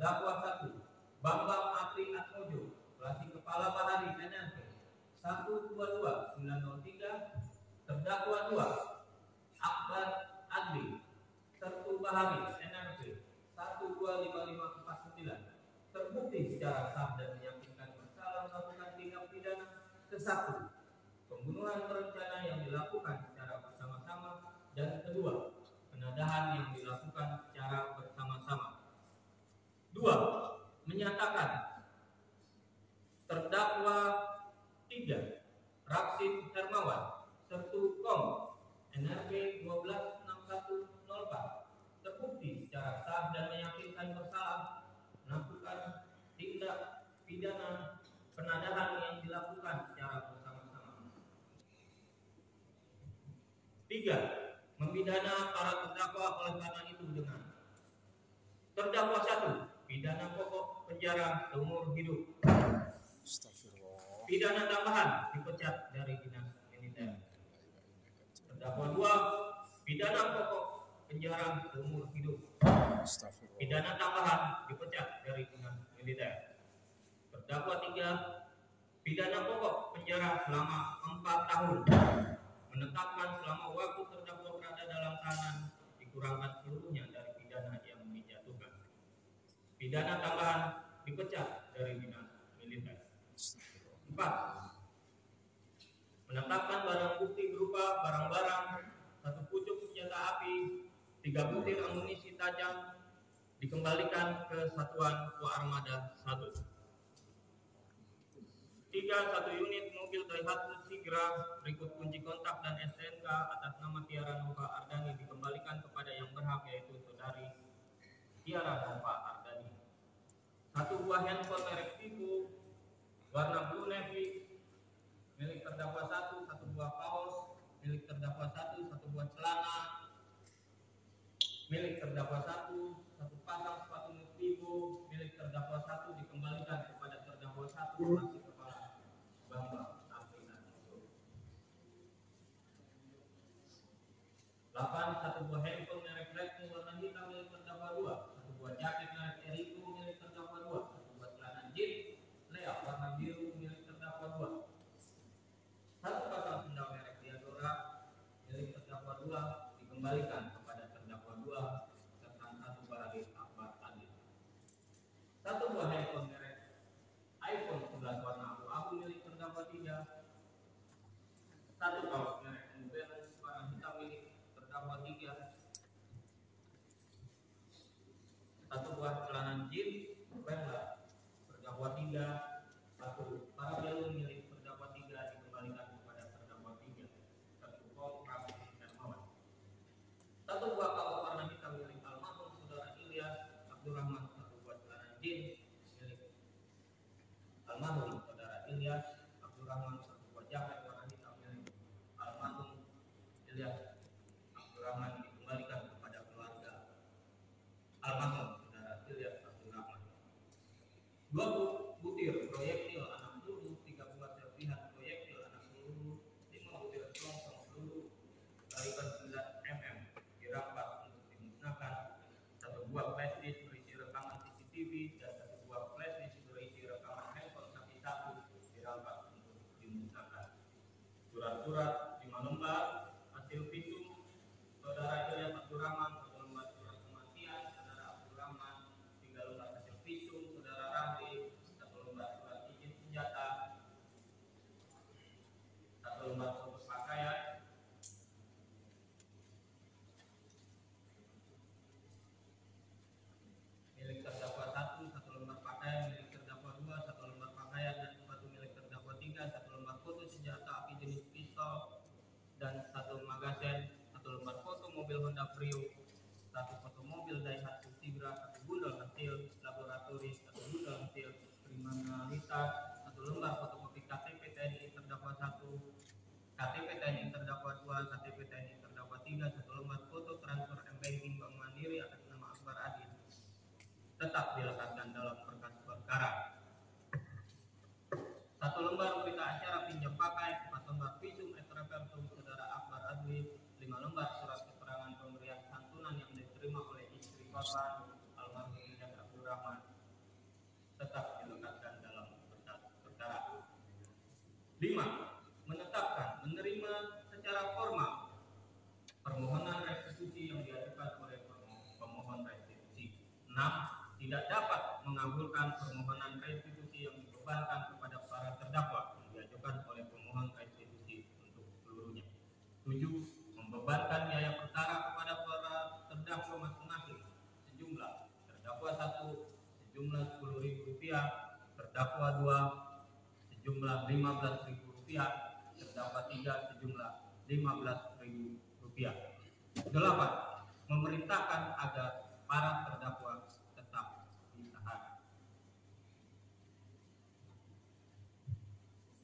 Terdakwa 1 Bambang Apri Atmojo, Pelasi Kepala Bahari NNP 122-903. Terdakwa 2 Akbar Adli, Sertu Bahari NNP 125549. Terbukti secara sah dan meyakinkan bersalah melakukan tindak pidana ke-1 pembunuhan berencana yang dilakukan secara bersama-sama, dan kedua penadahan yang dilakukan secara bersama-sama. 2. Menyatakan terdakwa 3 Raksin Hermawan, Sertu Kom NRB 126104 terbukti secara sah dan meyakinkan bersalah melakukan tindak pidana penadahan yang dilakukan secara bersama-sama. 3. Memidana para terdakwa oleh karena itu dengan terdakwa 1 pidana pokok penjara seumur hidup. Pidana tambahan dipecat dari dinas militer. Terdakwa 2 pidana pokok penjara seumur hidup. Pidana tambahan dipecat dari dinas militer. Terdakwa 3 pidana pokok penjara selama 4 tahun. Menetapkan selama waktu terdakwa berada dalam tahanan dikurangkan seluruhnya dari pidana yang dijatuhkan. Pidana tambahan dipecat dari dinas militer. 4. Menetapkan barang bukti berupa barang-barang 1 pucuk senjata api, 3 butir amunisi tajam dikembalikan ke Satuan Koarmada 1. 3. 1 unit mobil Daihatsu Sigra berikut kunci kontak dan STNK atas nama Tiara Nova Ardani dikembalikan kepada yang berhak, yaitu saudari Tiara Nova Ardani. 1 buah handphone merek Vivo warna blue navy milik terdakwa 1, 1 buah kaos milik terdakwa 1, 1 buah celana milik terdakwa 1, 1 pasang sepatu Vivo milik terdakwa 1 dikembalikan kepada terdakwa 1 masih kepala Bambang Apri Atmojo. 8. 1 buah handphone merek Redmi warna hitam milik terdakwa 2, 1 buah jaket merek Eriko milik terdakwa 2, 1 buah celana jeans Lea warna biru milik terdakwa 2, 1 pasang sendal merek Diadora milik terdakwa 2 dikembalikan kepada terdakwa 2 serta 1 barang Akbar Adli. 1 buah handphone merek iPhone 11 warna abu-abu milik terdakwa 3, 1 kaos merek New Balance warna hitam milik terdakwa 3, 1 buah celana jeans Wrangler terdakwa 3, 1 parabellum milik terdakwa 3 dikembalikan kepada terdakwa 3 Sertu Kom Raksin Hermawan. 1 buah kaos warna hitam milik almarhum saudara Ilyas Abdurrahman, 1 buah celana jeans milik almarhum saudara Ilyas Abdurrahman, 1 buah jaket warna hitam milik almarhum Ilyas Abdurrahman dikembalikan kepada keluarga almarhum saudara Ilyas Abdurrahman. 2 butir proyektil anak peluru, 3 buah serpihan proyektil anak peluru, 5 butir selongsong peluru kaliber 9 mm dirampas untuk dimusnahkan, 1 buah flash disk berisi rekaman CCTV dan 1 buah flash disk berisi rekaman handphone saksi 1 dirampas untuk dimusnahkan. Surat-surat 5 lembar hasil visum saudara Ilyas Abdurrahman, 1 lembar surat kematian saudara Abdurrahman, 3 lembar hasil visum saudara Ramli, 1 lembar surat izin senjata, 1 lembar foto pakaian, milik terdakwa 1, 1 lembar pakaian milik terdakwa 2, 1 lembar pakaian dan sepatu milik terdakwa 3, 1 lembar foto senjata api jenis pistol dan 1 magazen, 1 lembar foto mobil Honda Brio, 1 foto mobil Daihatsu Sigra, 1 bundel hasil laboratoris, 1 bundel hasil kriminalitas, 1 lembar fotokopi KTP TNI terdakwa 1, KTP TNI terdakwa 2, KTP TNI terdakwa 3, 1 lembar foto transfer M-Banking Bank Mandiri atas nama Akbar Adli tetap diletakkan dalam berkas perkara. 1 lembar berita acara pinjam pakai, 4 lembar visum et repertum saudara Akbar Adli, 5 lembar surat keterangan pemberian santunan yang diterima oleh istri korban almarhum Ilyas Abdurrahman, 5. Menetapkan menerima secara formal permohonan restitusi yang diajukan oleh pemohon restitusi. 6. Tidak dapat mengabulkan permohonan restitusi yang dibebankan kepada para terdakwa yang diajukan oleh pemohon restitusi untuk seluruhnya. 7. Membebankan biaya perkara kepada para terdakwa masing-masing sejumlah: terdakwa 1 sejumlah Rp10.000, terdakwa 2 sejumlah Rp15.000, terdakwa 3 sejumlah Rp15.000. 8. Memerintahkan agar para terdakwa tetap ditahan.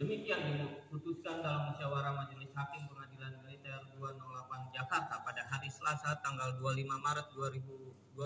Demikian diputuskan dalam musyawarah Majelis Hakim Pengadilan Militer 208 Jakarta pada hari Selasa tanggal 25 Maret 2025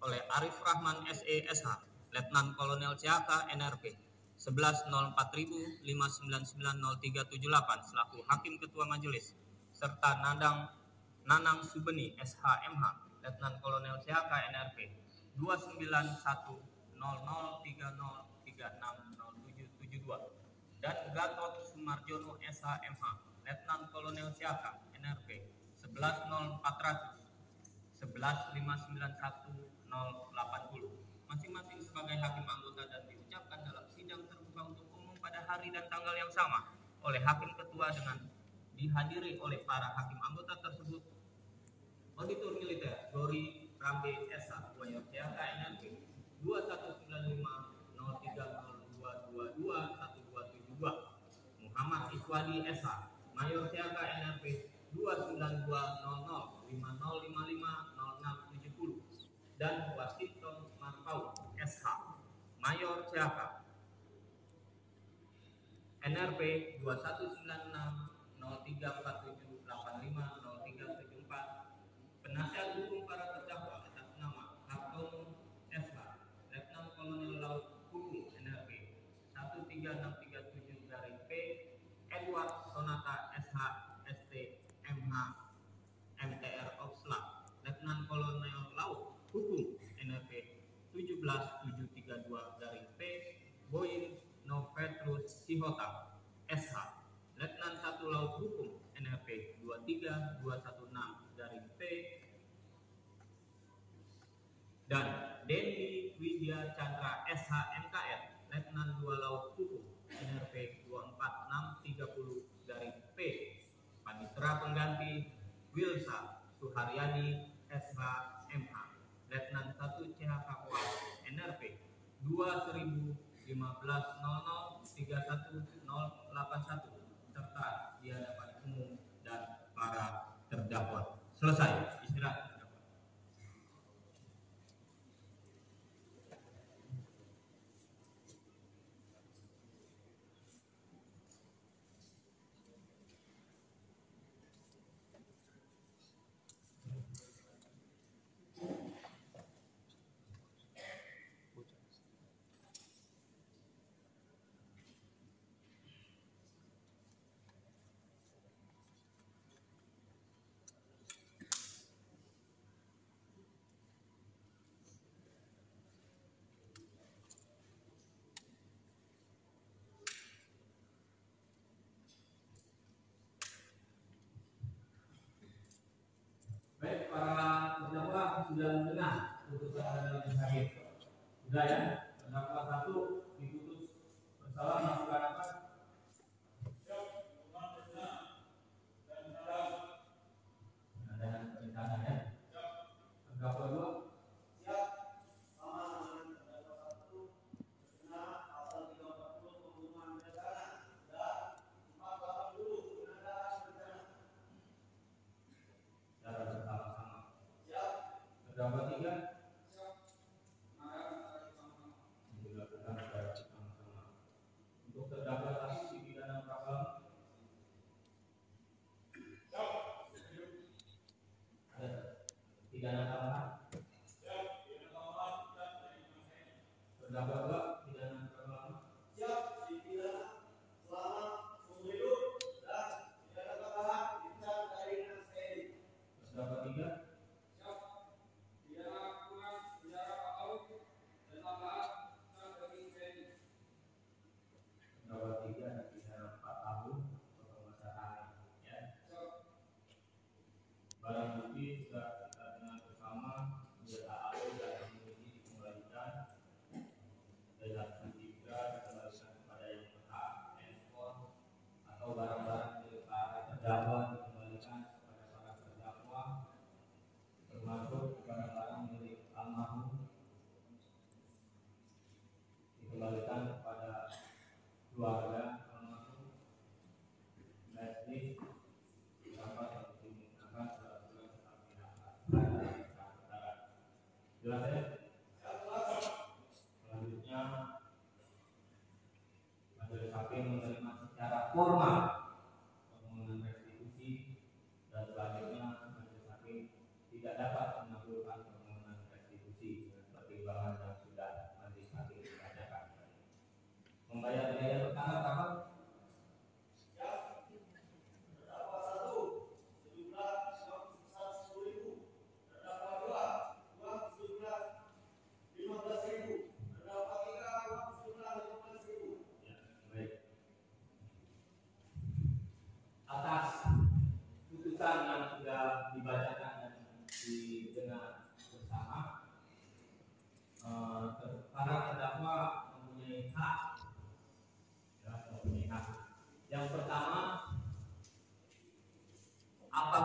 oleh Arif Rahman SE SH, Letnan Kolonel CHK NRP 110459900378 selaku Hakim Ketua Majelis, serta Nanang Subeni SH MH, Letnan Kolonel CHK NRP 2910030360772 dan Gatot Sumarjono SH MH, Letnan Kolonel CHK NRP 110411591080 masing-masing sebagai hakim anggota dan diucapkan dalam sidang terbuka untuk umum pada hari dan tanggal yang sama oleh hakim ketua dengan dihadiri oleh para hakim anggota tersebut: Auditor Militer Dori Rambe SH, Mayor CHK NRP 21950302221272, Muhammad Iswadi SH, Mayor CHK NRP 2920050550670, dan Washington Marpau SH, Mayor CHK NRP 21960347850374, penasihat hukum para terdakwa atas nama Hartono SH, Letnan Kolonel Laut Hukum NRP 13637-P, Edward Sonata SH ST MH MTR Opslap, Letnan Kolonel Laut Hukum NRP 17732-P, Boyin Novetrus Sihota SH, Letnan 1 Laut Hukum NRP 23216-P, dan Dendi Widya Chandra SH MKR, Letnan 2 Laut Hukum NRP 24630-P, Panitera Pengganti Wilsa Suharyadi SH MH, Letnan 1 CHK Koas NRP 20150031081 serta di hadapan umum dan para terdakwa. Selesai. Istirahat. Baik, para terdakwa sudah mendengar putusan majelis hakim. Sudah ya, terdakwa 1 diputus bersalah melakukan apa? Ada pernyataan ya. Terdakwa 2 terdakwa 3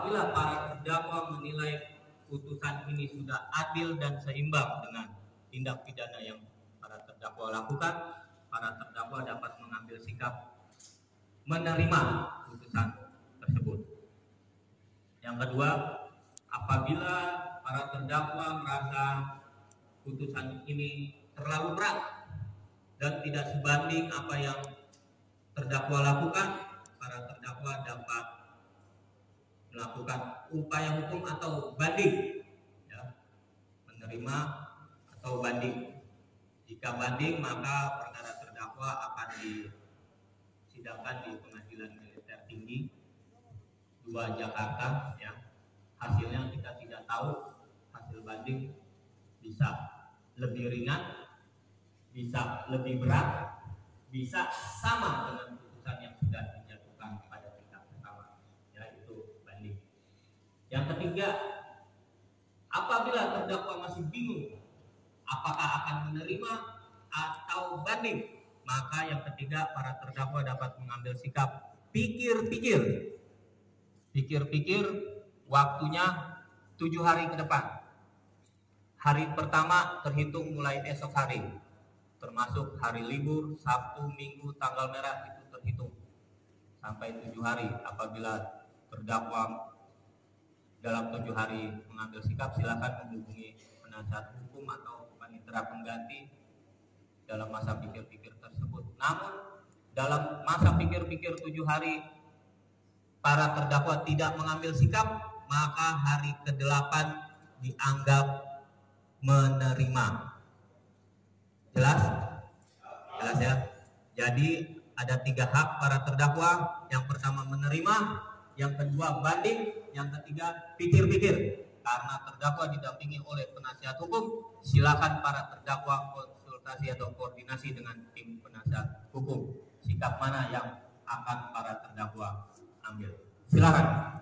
apabila para terdakwa menilai putusan ini sudah adil dan seimbang dengan tindak pidana yang para terdakwa lakukan, para terdakwa dapat mengambil sikap menerima putusan tersebut. Yang kedua, apabila para terdakwa merasa putusan ini terlalu berat dan tidak sebanding apa yang terdakwa lakukan, para terdakwa dapat melakukan upaya hukum atau banding, ya, menerima atau banding. Jika banding, maka perkara terdakwa akan disidangkan di Pengadilan Militer Tinggi 2 Jakarta, ya. Hasilnya kita tidak tahu, hasil banding bisa lebih ringan, bisa lebih berat, bisa sama dengan putusan yang sudah dijatuhkan pada tingkat pertama, yaitu banding. Yang ketiga, apabila terdakwa masih bingung apakah akan menerima atau banding, maka yang ketiga, para terdakwa dapat mengambil sikap pikir-pikir. Pikir-pikir, waktunya 7 hari ke depan. Hari pertama terhitung mulai esok hari, termasuk hari libur, Sabtu, Minggu, tanggal merah itu terhitung sampai 7 hari. Apabila terdakwa dalam 7 hari mengambil sikap, silakan menghubungi penasihat hukum atau panitera pengganti dalam masa pikir-pikir tersebut. Namun dalam masa pikir-pikir 7 hari para terdakwa tidak mengambil sikap, maka hari ke-8 dianggap menerima. Jelas? Jelas ya? Jadi ada 3 hak para terdakwa. Yang pertama menerima, yang kedua banding, yang ketiga pikir-pikir. Karena terdakwa didampingi oleh penasihat hukum, silakan para terdakwa konsultasi atau koordinasi dengan tim penasihat hukum. Sikap mana yang akan para terdakwa ambil? Silakan.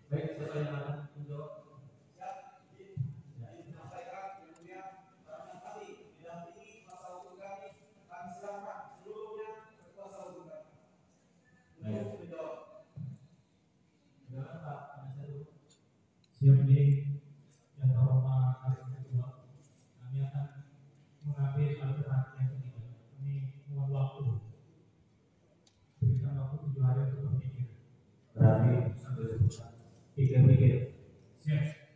Baik, siapa yang akan menjawab? Siap di yang terhormat hari kedua, kami akan mengambil alternatif yang ketiga. Kami mohon waktu, berikan waktu 7 hari untuk berpikir. Berarti sambil sebutkan pikir-pikir. Siap.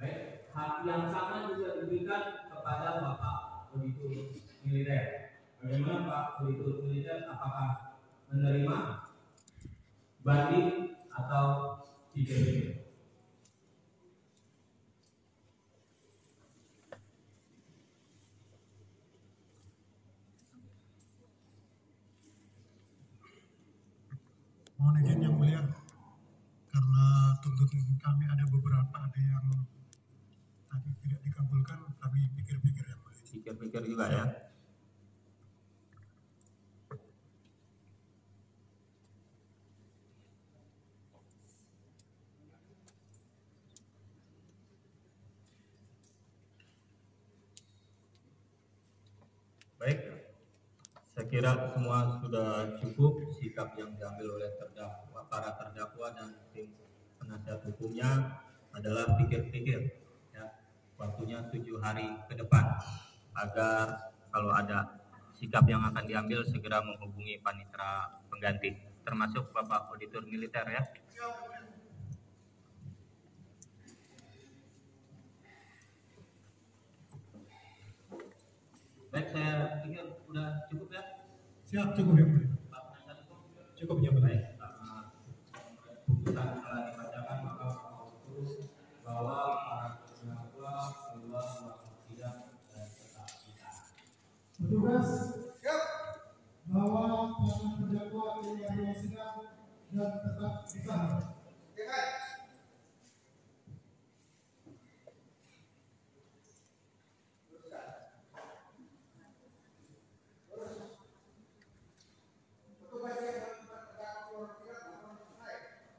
Baik, hak yang sama juga diberikan kepada Bapak Auditor Militer. Bagaimana Pak Auditor Militer, apakah menerima, banding, atau pikir-pikir? Mohon izin yang mulia, karena tuntutan kami ada beberapa, ada yang tadi tidak dikabulkan, kami pikir-pikir yang mulia. Pikir-pikir juga ya. Baik, Saya kira semua sudah cukup sikap yang diambil oleh para terdakwa dan tim penasihat hukumnya adalah pikir-pikir, ya, waktunya 7 hari ke depan agar kalau ada sikap yang akan diambil segera menghubungi panitera pengganti, termasuk Bapak Auditor Militer, ya. Baik, saya pikir sudah cukup, ya. Siap, cukup yang mulia. Pak penasihat hukum. Cukup yang mulia. Baik, putusan telah dibacakan, maka putus bahwa para terdakwa keluar ruang sidang dan tetap ditahan. Petugas bahwa para terdakwa keluar ruang sidang dan tetap ditahan.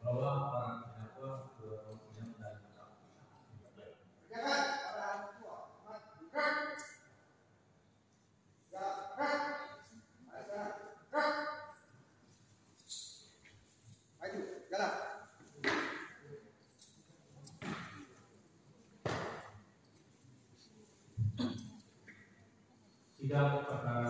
Bahwa para terdakwa keluar ruang sidang dan tetap ditahan. Sidang perkara